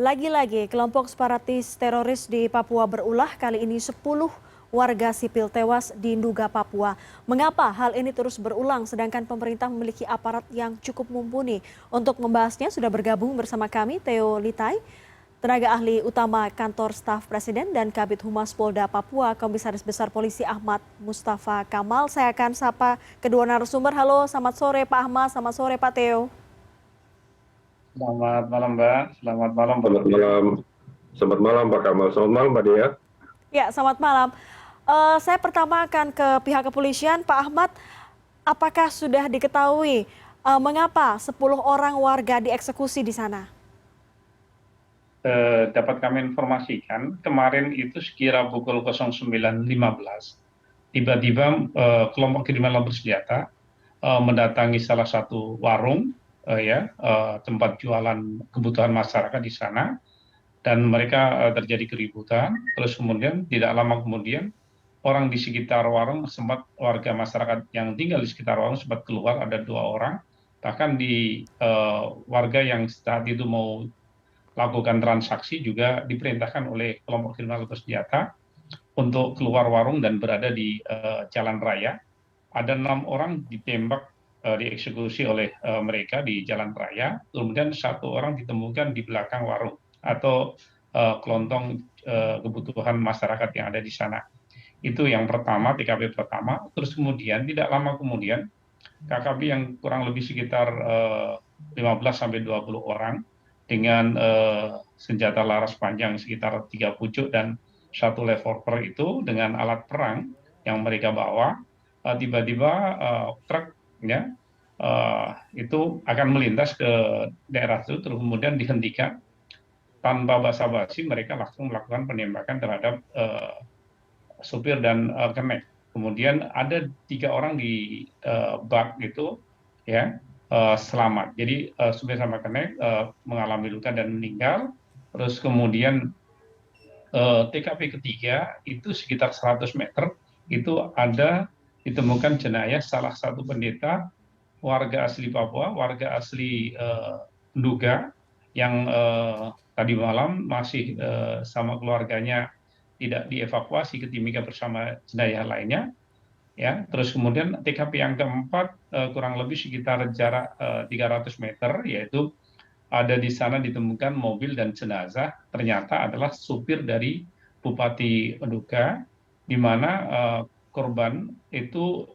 Lagi-lagi, kelompok separatis teroris di Papua berulah, kali ini 10 warga sipil tewas di Nduga, Papua. Mengapa hal ini terus berulang sedangkan pemerintah memiliki aparat yang cukup mumpuni? Untuk membahasnya sudah bergabung bersama kami Theo Litai, tenaga ahli utama kantor staf presiden dan Kabid Humas Polda Papua, Komisaris Besar Polisi Ahmad Mustafa Kamal. Saya akan sapa kedua narasumber. Halo, selamat sore Pak Ahmad, selamat sore Pak Theo. Selamat malam, Mbak. Selamat malam, Pak. Selamat malam. Selamat malam Pak Kamal. Selamat malam Mbak Dea. Ya, selamat malam. Saya pertama akan ke pihak kepolisian. Pak Ahmad, apakah sudah diketahui mengapa 10 orang warga dieksekusi di sana? Dapat kami informasikan, kemarin itu sekira pukul 09.15, tiba-tiba kelompok kriminal bersenjata mendatangi salah satu warung, tempat jualan kebutuhan masyarakat di sana, dan mereka terjadi keributan. Terus kemudian tidak lama kemudian orang di sekitar warung warga masyarakat yang tinggal di sekitar warung sempat keluar, ada 2 orang. Bahkan di warga yang saat itu mau lakukan transaksi juga diperintahkan oleh kelompok kriminal bersenjata untuk keluar warung dan berada di jalan raya. Ada 6 orang ditembak, dieksekusi oleh mereka di jalan raya. Kemudian 1 orang ditemukan di belakang warung atau kelontong kebutuhan masyarakat yang ada di sana. Itu yang pertama, TKP pertama. Terus kemudian tidak lama kemudian KKB yang kurang lebih sekitar 15-20 orang dengan senjata laras panjang sekitar 3 pucuk dan 1 revolver itu dengan alat perang yang mereka bawa, tiba-tiba truk itu akan melintas ke daerah itu, terus kemudian dihentikan tanpa basa-basi. Mereka langsung melakukan penembakan terhadap supir dan kernet. Kemudian ada 3 orang di bak itu selamat. Jadi supir sama kernet mengalami luka dan meninggal. Terus kemudian TKP ketiga itu sekitar 100 meter itu ada ditemukan jenazah salah satu pendeta warga asli Papua, warga asli Nduga yang tadi malam masih sama keluarganya tidak dievakuasi ke Timika bersama jenazah lainnya. Terus kemudian TKP yang keempat kurang lebih sekitar jarak 300 meter, yaitu ada di sana ditemukan mobil dan jenazah ternyata adalah supir dari Bupati Nduga, di mana korban itu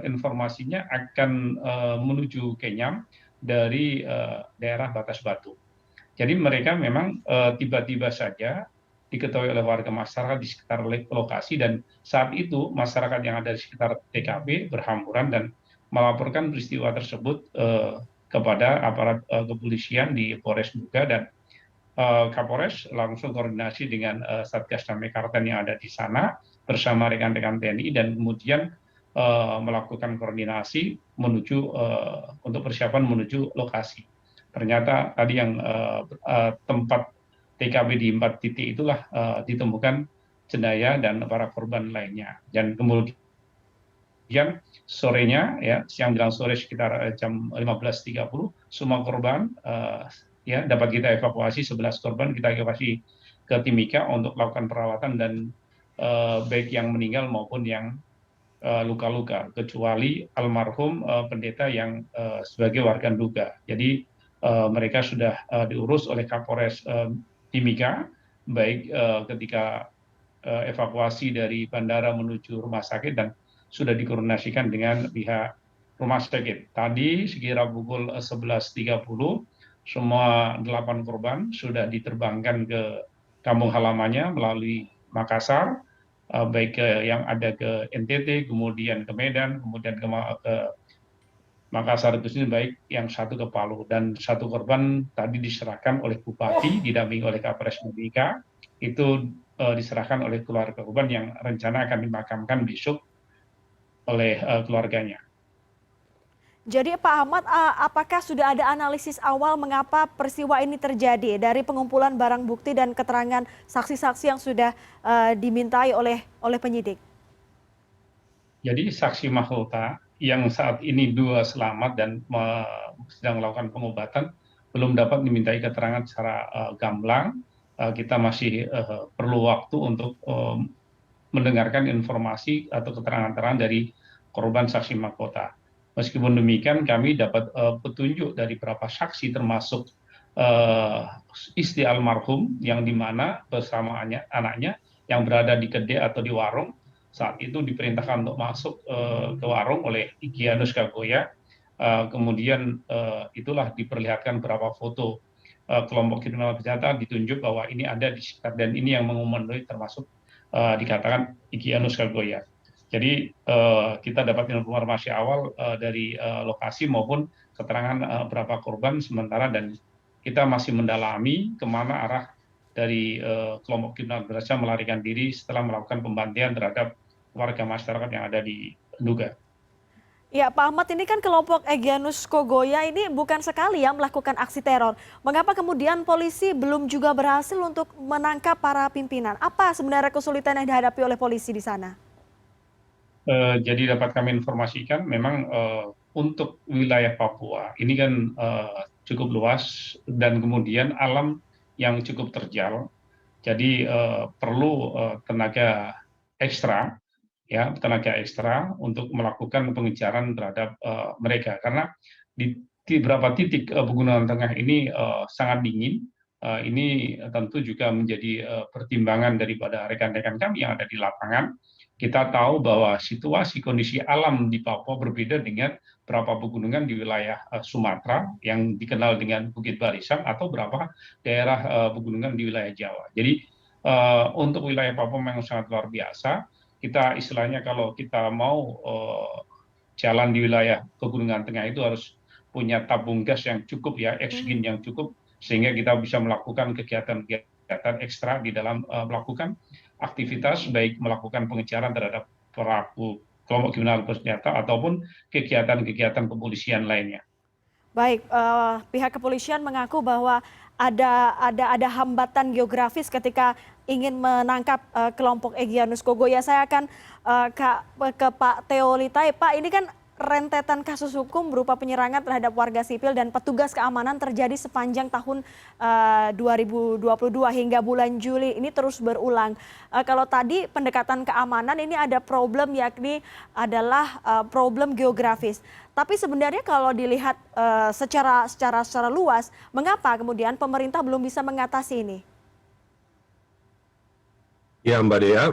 informasinya akan menuju Kenyam dari daerah Batas Batu. Jadi mereka memang tiba-tiba saja diketahui oleh warga masyarakat di sekitar lokasi, dan saat itu masyarakat yang ada di sekitar TKP berhamburan dan melaporkan peristiwa tersebut kepada aparat kepolisian di Polres Nduga, dan Kapolres langsung koordinasi dengan Satgas Damai Karten yang ada di sana bersama rekan-rekan TNI, dan kemudian melakukan koordinasi menuju untuk persiapan menuju lokasi. Ternyata tadi yang tempat TKP di 4 titik itulah ditemukan jenazah dan para korban lainnya. Dan kemudian sorenya, siang menjelang sore sekitar jam 15.30, semua korban dapat kita evakuasi. 11 korban kita evakuasi ke Timika untuk melakukan perawatan, dan baik yang meninggal maupun yang luka-luka, kecuali almarhum pendeta yang sebagai warga Nduga. Jadi mereka sudah diurus oleh Kapolres Timika, baik ketika evakuasi dari bandara menuju rumah sakit, dan sudah dikoordinasikan dengan pihak rumah sakit. Tadi sekira pukul 11.30, semua 8 korban sudah diterbangkan ke kampung halamannya melalui Makassar, baik yang ada ke NTT, kemudian ke Medan, kemudian ke Makassar itu sendiri, baik yang satu ke Palu, dan 1 korban tadi diserahkan oleh Bupati didampingi oleh Kapolres Timika, itu diserahkan oleh keluarga korban yang rencana akan dimakamkan besok oleh keluarganya. Jadi Pak Ahmad, apakah sudah ada analisis awal mengapa peristiwa ini terjadi dari pengumpulan barang bukti dan keterangan saksi-saksi yang sudah dimintai oleh penyidik? Jadi saksi mahkota yang saat ini 2 selamat dan sedang melakukan pengobatan, belum dapat dimintai keterangan secara gamblang. Kita masih perlu waktu untuk mendengarkan informasi atau keterangan-keterangan dari korban saksi mahkota. Meskipun demikian, kami dapat petunjuk dari beberapa saksi, termasuk istri almarhum yang dimana bersama anaknya yang berada di kedai atau di warung. Saat itu diperintahkan untuk masuk ke warung oleh Igyanus Kagoya. Kemudian itulah diperlihatkan beberapa foto kelompok kriminal bersenjata, ditunjuk bahwa ini ada di sekitar dan ini yang mengumandoi, termasuk dikatakan Igyanus Kagoya. Jadi kita dapat informasi awal dari lokasi maupun keterangan beberapa korban sementara, dan kita masih mendalami kemana arah dari kelompok kriminal bersenjata melarikan diri setelah melakukan pembantaian terhadap warga masyarakat yang ada di Nduga. Ya, Pak Ahmad, ini kan kelompok Egyanus Kogoya ini bukan sekali ya melakukan aksi teror. Mengapa kemudian polisi belum juga berhasil untuk menangkap para pimpinan? Apa sebenarnya kesulitan yang dihadapi oleh polisi di sana? Jadi dapat kami informasikan, memang untuk wilayah Papua ini kan cukup luas dan kemudian alam yang cukup terjal. Jadi perlu tenaga ekstra, ya, tenaga ekstra untuk melakukan pengejaran terhadap mereka, karena di beberapa titik pegunungan tengah ini sangat dingin. Ini tentu juga menjadi pertimbangan daripada rekan-rekan kami yang ada di lapangan. Kita tahu bahwa situasi kondisi alam di Papua berbeda dengan beberapa pegunungan di wilayah Sumatera yang dikenal dengan Bukit Barisan atau beberapa daerah pegunungan di wilayah Jawa. Jadi untuk wilayah Papua memang sangat luar biasa. Kita istilahnya kalau kita mau jalan di wilayah pegunungan tengah itu harus punya tabung gas yang cukup, ya, oksigen yang cukup, sehingga kita bisa melakukan kegiatan ekstra di dalam melakukan aktivitas, baik melakukan pengejaran terhadap pelaku kelompok kriminal bersenjata ataupun kegiatan-kegiatan kepolisian lainnya. Baik, pihak kepolisian mengaku bahwa ada hambatan geografis ketika ingin menangkap kelompok Egyanus Kogoya. Saya akan ke Pak Theo Litai. Pak, ini kan rentetan kasus hukum berupa penyerangan terhadap warga sipil dan petugas keamanan terjadi sepanjang tahun 2022 hingga bulan Juli ini terus berulang. Kalau tadi pendekatan keamanan ini ada problem, yakni adalah problem geografis. Tapi sebenarnya kalau dilihat secara luas, mengapa kemudian pemerintah belum bisa mengatasi ini? Ya, Mbak Dea,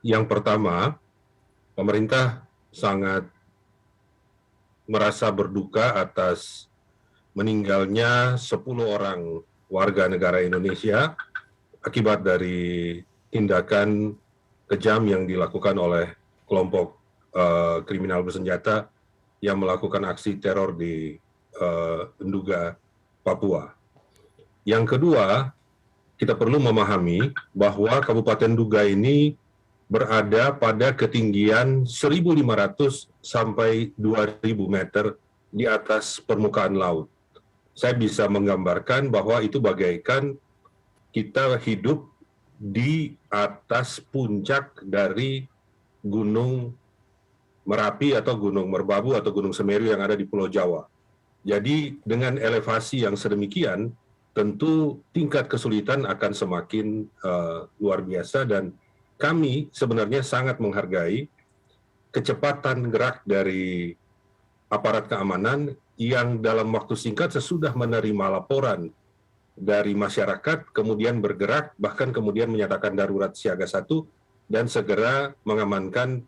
yang pertama, pemerintah sangat merasa berduka atas meninggalnya 10 orang warga negara Indonesia akibat dari tindakan kejam yang dilakukan oleh kelompok kriminal bersenjata yang melakukan aksi teror di Nduga, Papua. Yang kedua, kita perlu memahami bahwa Kabupaten Nduga ini berada pada ketinggian 1.500 sampai 2.000 meter di atas permukaan laut. Saya bisa menggambarkan bahwa itu bagaikan kita hidup di atas puncak dari Gunung Merapi atau Gunung Merbabu atau Gunung Semeru yang ada di Pulau Jawa. Jadi dengan elevasi yang sedemikian, tentu tingkat kesulitan akan semakin luar biasa, dan kami sebenarnya sangat menghargai kecepatan gerak dari aparat keamanan yang dalam waktu singkat sesudah menerima laporan dari masyarakat, kemudian bergerak, bahkan kemudian menyatakan darurat siaga 1 dan segera mengamankan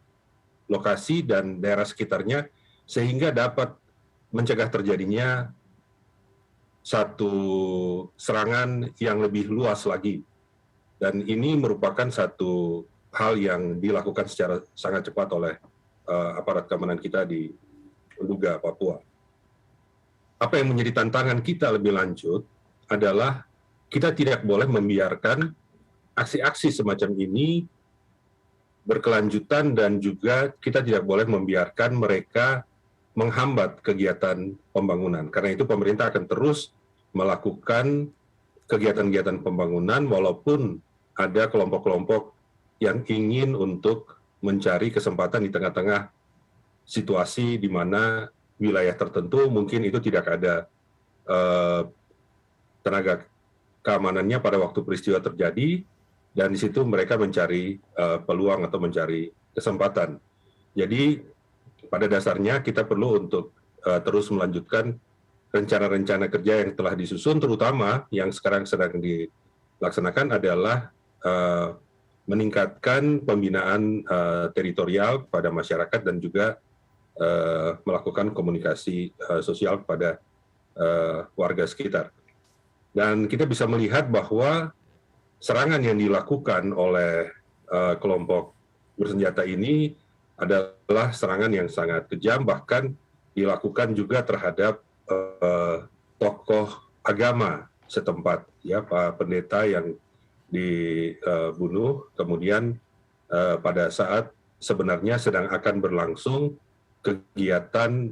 lokasi dan daerah sekitarnya sehingga dapat mencegah terjadinya satu serangan yang lebih luas lagi. Dan ini merupakan satu hal yang dilakukan secara sangat cepat oleh aparat keamanan kita di Nduga, Papua. Apa yang menjadi tantangan kita lebih lanjut adalah kita tidak boleh membiarkan aksi-aksi semacam ini berkelanjutan, dan juga kita tidak boleh membiarkan mereka menghambat kegiatan pembangunan. Karena itu pemerintah akan terus melakukan kegiatan-kegiatan pembangunan walaupun ada kelompok-kelompok yang ingin untuk mencari kesempatan di tengah-tengah situasi di mana wilayah tertentu mungkin itu tidak ada eh, tenaga keamanannya pada waktu peristiwa terjadi, dan di situ mereka mencari peluang atau mencari kesempatan. Jadi pada dasarnya kita perlu untuk terus melanjutkan rencana-rencana kerja yang telah disusun, terutama yang sekarang sedang dilaksanakan adalah meningkatkan pembinaan teritorial pada masyarakat dan juga melakukan komunikasi sosial kepada warga sekitar. Dan kita bisa melihat bahwa serangan yang dilakukan oleh kelompok bersenjata ini adalah serangan yang sangat kejam, bahkan dilakukan juga terhadap tokoh agama setempat, ya, Pak Pendeta yang dibunuh, kemudian pada saat sebenarnya sedang akan berlangsung kegiatan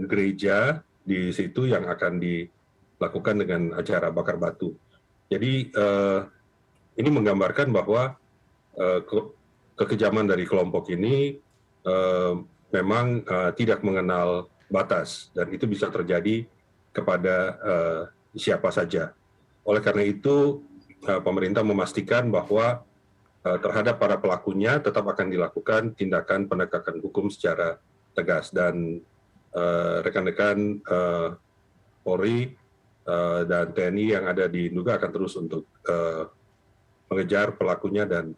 gereja di situ yang akan dilakukan dengan acara bakar batu. Jadi ini menggambarkan bahwa kekejaman dari kelompok ini memang tidak mengenal batas, dan itu bisa terjadi kepada siapa saja. Oleh karena itu, pemerintah memastikan bahwa terhadap para pelakunya tetap akan dilakukan tindakan penegakan hukum secara tegas, dan rekan-rekan Polri dan TNI yang ada di Nduga akan terus untuk mengejar pelakunya dan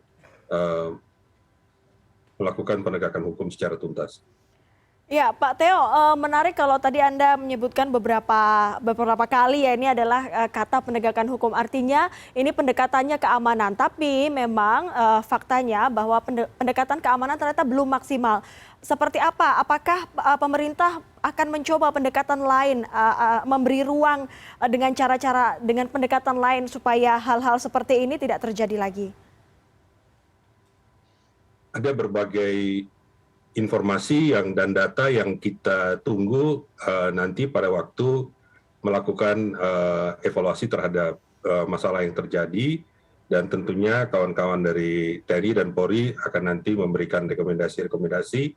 melakukan penegakan hukum secara tuntas. Ya, Pak Theo, menarik kalau tadi Anda menyebutkan beberapa kali ya ini adalah kata penegakan hukum. Artinya ini pendekatannya keamanan, tapi memang faktanya bahwa pendekatan keamanan ternyata belum maksimal. Seperti apa? Apakah pemerintah akan mencoba pendekatan lain, memberi ruang dengan cara-cara, dengan pendekatan lain supaya hal-hal seperti ini tidak terjadi lagi? Ada berbagai informasi dan data yang kita tunggu nanti pada waktu melakukan evaluasi terhadap masalah yang terjadi, dan tentunya kawan-kawan dari TNI dan Polri akan nanti memberikan rekomendasi-rekomendasi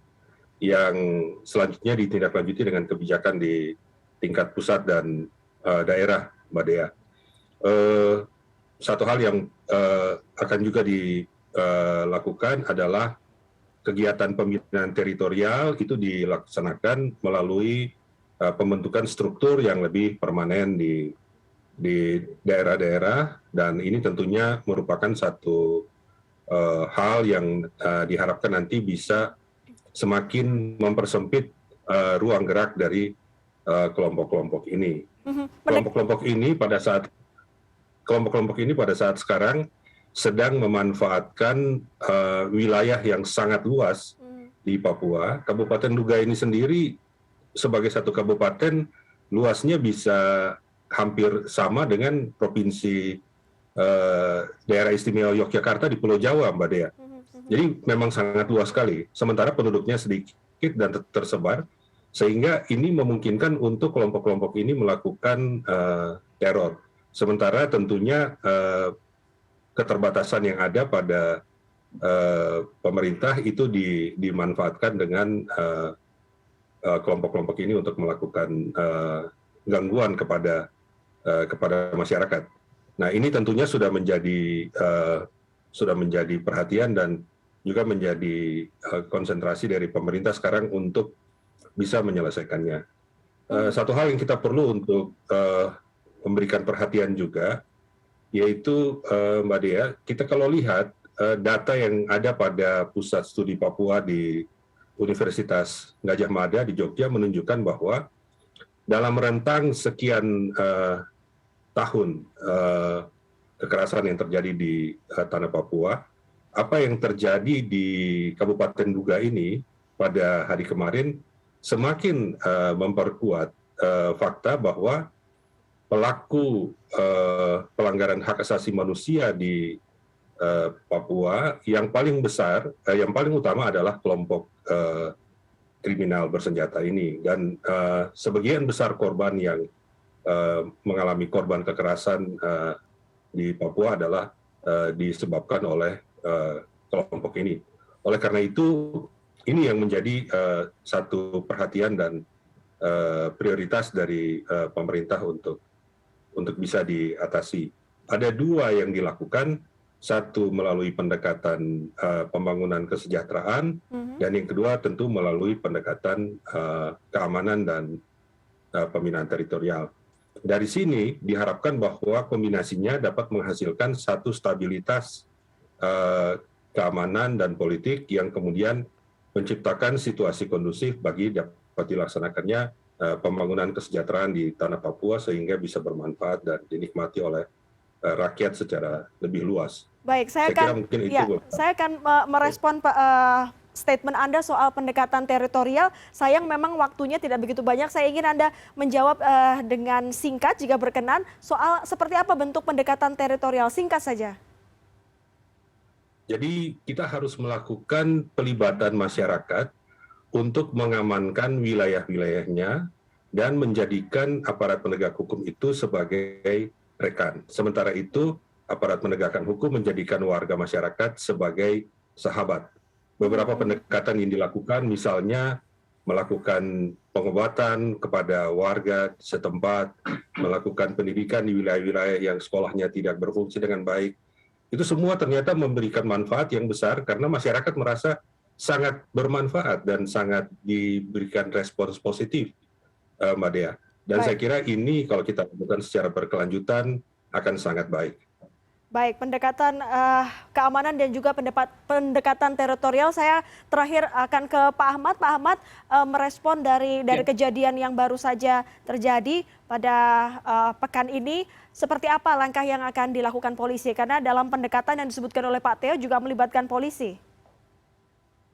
yang selanjutnya ditindaklanjuti dengan kebijakan di tingkat pusat dan daerah, Mbak Dea. Satu hal yang akan juga dilakukan adalah kegiatan pembinaan teritorial itu dilaksanakan melalui pembentukan struktur yang lebih permanen di daerah-daerah, dan ini tentunya merupakan satu hal yang diharapkan nanti bisa semakin mempersempit ruang gerak dari kelompok-kelompok ini. Kelompok-kelompok ini pada saat sekarang sedang memanfaatkan wilayah yang sangat luas di Papua. Kabupaten Nduga ini sendiri sebagai satu kabupaten luasnya bisa hampir sama dengan provinsi daerah istimewa Yogyakarta di Pulau Jawa, Mbak Dea. Jadi memang sangat luas sekali, sementara penduduknya sedikit dan tersebar, sehingga ini memungkinkan untuk kelompok-kelompok ini melakukan teror. Sementara tentunya keterbatasan yang ada pada pemerintah itu dimanfaatkan dengan kelompok-kelompok ini untuk melakukan gangguan kepada masyarakat. Nah, ini tentunya sudah menjadi perhatian dan juga menjadi konsentrasi dari pemerintah sekarang untuk bisa menyelesaikannya. Satu hal yang kita perlu untuk memberikan perhatian juga, yaitu Mbak Dea, kita kalau lihat data yang ada pada Pusat Studi Papua di Universitas Gadjah Mada di Jogja menunjukkan bahwa dalam rentang sekian tahun kekerasan yang terjadi di tanah Papua, apa yang terjadi di Kabupaten Nduga ini pada hari kemarin semakin memperkuat fakta bahwa pelaku pelanggaran hak asasi manusia di Papua yang paling besar, yang paling utama adalah kelompok kriminal bersenjata ini, dan sebagian besar korban yang mengalami korban kekerasan di Papua adalah disebabkan oleh kelompok ini. Oleh karena itu, ini yang menjadi satu perhatian dan prioritas dari pemerintah untuk bisa diatasi. Ada dua yang dilakukan, satu melalui pendekatan pembangunan kesejahteraan, dan yang kedua tentu melalui pendekatan keamanan dan pembinaan teritorial. Dari sini diharapkan bahwa kombinasinya dapat menghasilkan satu stabilitas keamanan dan politik yang kemudian menciptakan situasi kondusif bagi dapat dilaksanakannya pembangunan kesejahteraan di tanah Papua sehingga bisa bermanfaat dan dinikmati oleh rakyat secara lebih luas. Baik, saya kira mungkin itu. Saya akan merespon statement Anda soal pendekatan teritorial. Sayang memang waktunya tidak begitu banyak. Saya ingin Anda menjawab dengan singkat jika berkenan soal seperti apa bentuk pendekatan teritorial. Singkat saja. Jadi kita harus melakukan pelibatan masyarakat untuk mengamankan wilayah-wilayahnya dan menjadikan aparat penegak hukum itu sebagai rekan. Sementara itu, aparat penegakan hukum menjadikan warga masyarakat sebagai sahabat. Beberapa pendekatan yang dilakukan, misalnya melakukan pengobatan kepada warga setempat, melakukan pendidikan di wilayah-wilayah yang sekolahnya tidak berfungsi dengan baik. Itu semua ternyata memberikan manfaat yang besar karena masyarakat merasa sangat bermanfaat dan sangat diberikan respons positif, Mbak Dea. Dan saya kira ini kalau kita lakukan secara berkelanjutan akan sangat baik. Baik, pendekatan keamanan dan juga pendekatan teritorial. Saya terakhir akan ke Pak Ahmad. Pak Ahmad, merespon dari kejadian yang baru saja terjadi pada pekan ini, seperti apa langkah yang akan dilakukan polisi? Karena dalam pendekatan yang disebutkan oleh Pak Theo juga melibatkan polisi.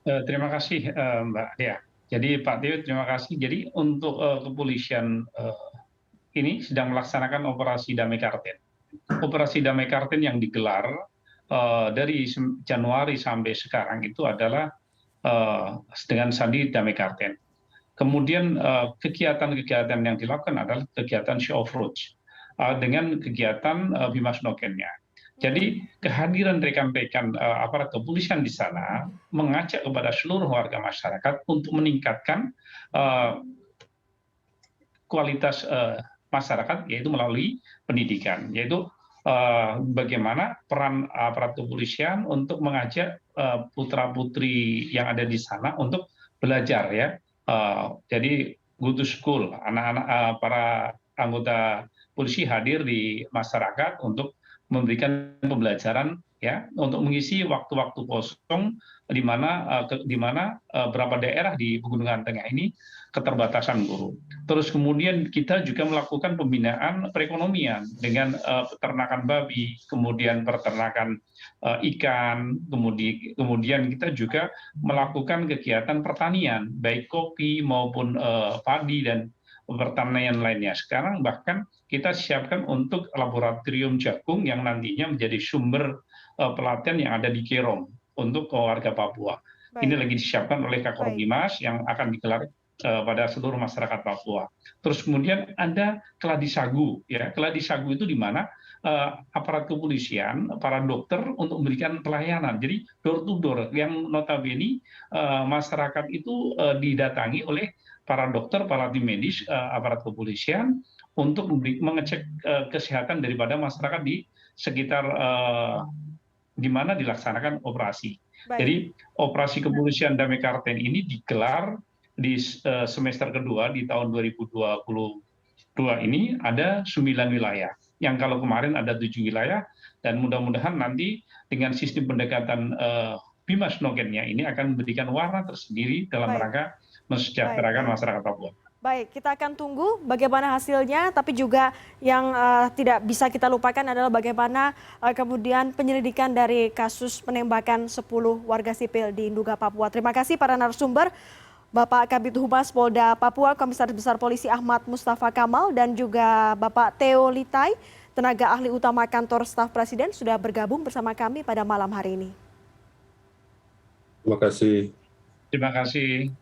Terima kasih Mbak Dea. Jadi Pak Theo, terima kasih. Jadi untuk kepolisian ini sedang melaksanakan operasi Damai Karten. Operasi Damai Karten yang digelar dari Januari sampai sekarang itu adalah dengan sandi Damai Karten. Kemudian kegiatan-kegiatan yang dilakukan adalah kegiatan show of roads dengan kegiatan Bimas Nokennya. Jadi kehadiran rekan-rekan aparat kepolisian di sana mengajak kepada seluruh warga masyarakat untuk meningkatkan kualitas masyarakat, yaitu melalui pendidikan, yaitu bagaimana peran aparat kepolisian untuk mengajak putra-putri yang ada di sana untuk belajar, ya. Jadi go to school, anak-anak para anggota polisi hadir di masyarakat untuk memberikan pembelajaran, ya, untuk mengisi waktu-waktu kosong di mana beberapa daerah di Pegunungan Tengah ini keterbatasan guru. Terus kemudian kita juga melakukan pembinaan perekonomian dengan peternakan babi, kemudian peternakan ikan, kemudian kita juga melakukan kegiatan pertanian, baik kopi maupun padi dan pertanian lainnya. Sekarang bahkan kita siapkan untuk laboratorium jagung yang nantinya menjadi sumber pelatihan yang ada di Kerom untuk warga Papua. Baik. Ini lagi disiapkan oleh Kakor Bimas yang akan digelar pada seluruh masyarakat Papua. Terus kemudian ada keladi sagu, ya. Keladi sagu itu di mana aparat kepolisian, para dokter untuk memberikan pelayanan. Jadi door to door yang notabene masyarakat itu didatangi oleh para dokter, para tim medis, aparat kepolisian untuk mengecek kesehatan daripada masyarakat di sekitar di mana dilaksanakan operasi. Baik. Jadi operasi kepolisian Damai Karten ini digelar di semester kedua di tahun 2022 ini ada 9 wilayah. Yang kalau kemarin ada 7 wilayah, dan mudah-mudahan nanti dengan sistem pendekatan Bimas Nokennya ini akan memberikan warna tersendiri dalam rangka mensejahterakan masyarakat Papua. Baik, kita akan tunggu bagaimana hasilnya, tapi juga yang tidak bisa kita lupakan adalah bagaimana kemudian penyelidikan dari kasus penembakan 10 warga sipil di Nduga, Papua. Terima kasih para narasumber, Bapak Kabid Humas Polda Papua, Komisaris Besar Polisi Ahmad Mustafa Kamal, dan juga Bapak Theo Litai, tenaga ahli utama Kantor Staf Presiden, sudah bergabung bersama kami pada malam hari ini. Terima kasih. Terima kasih.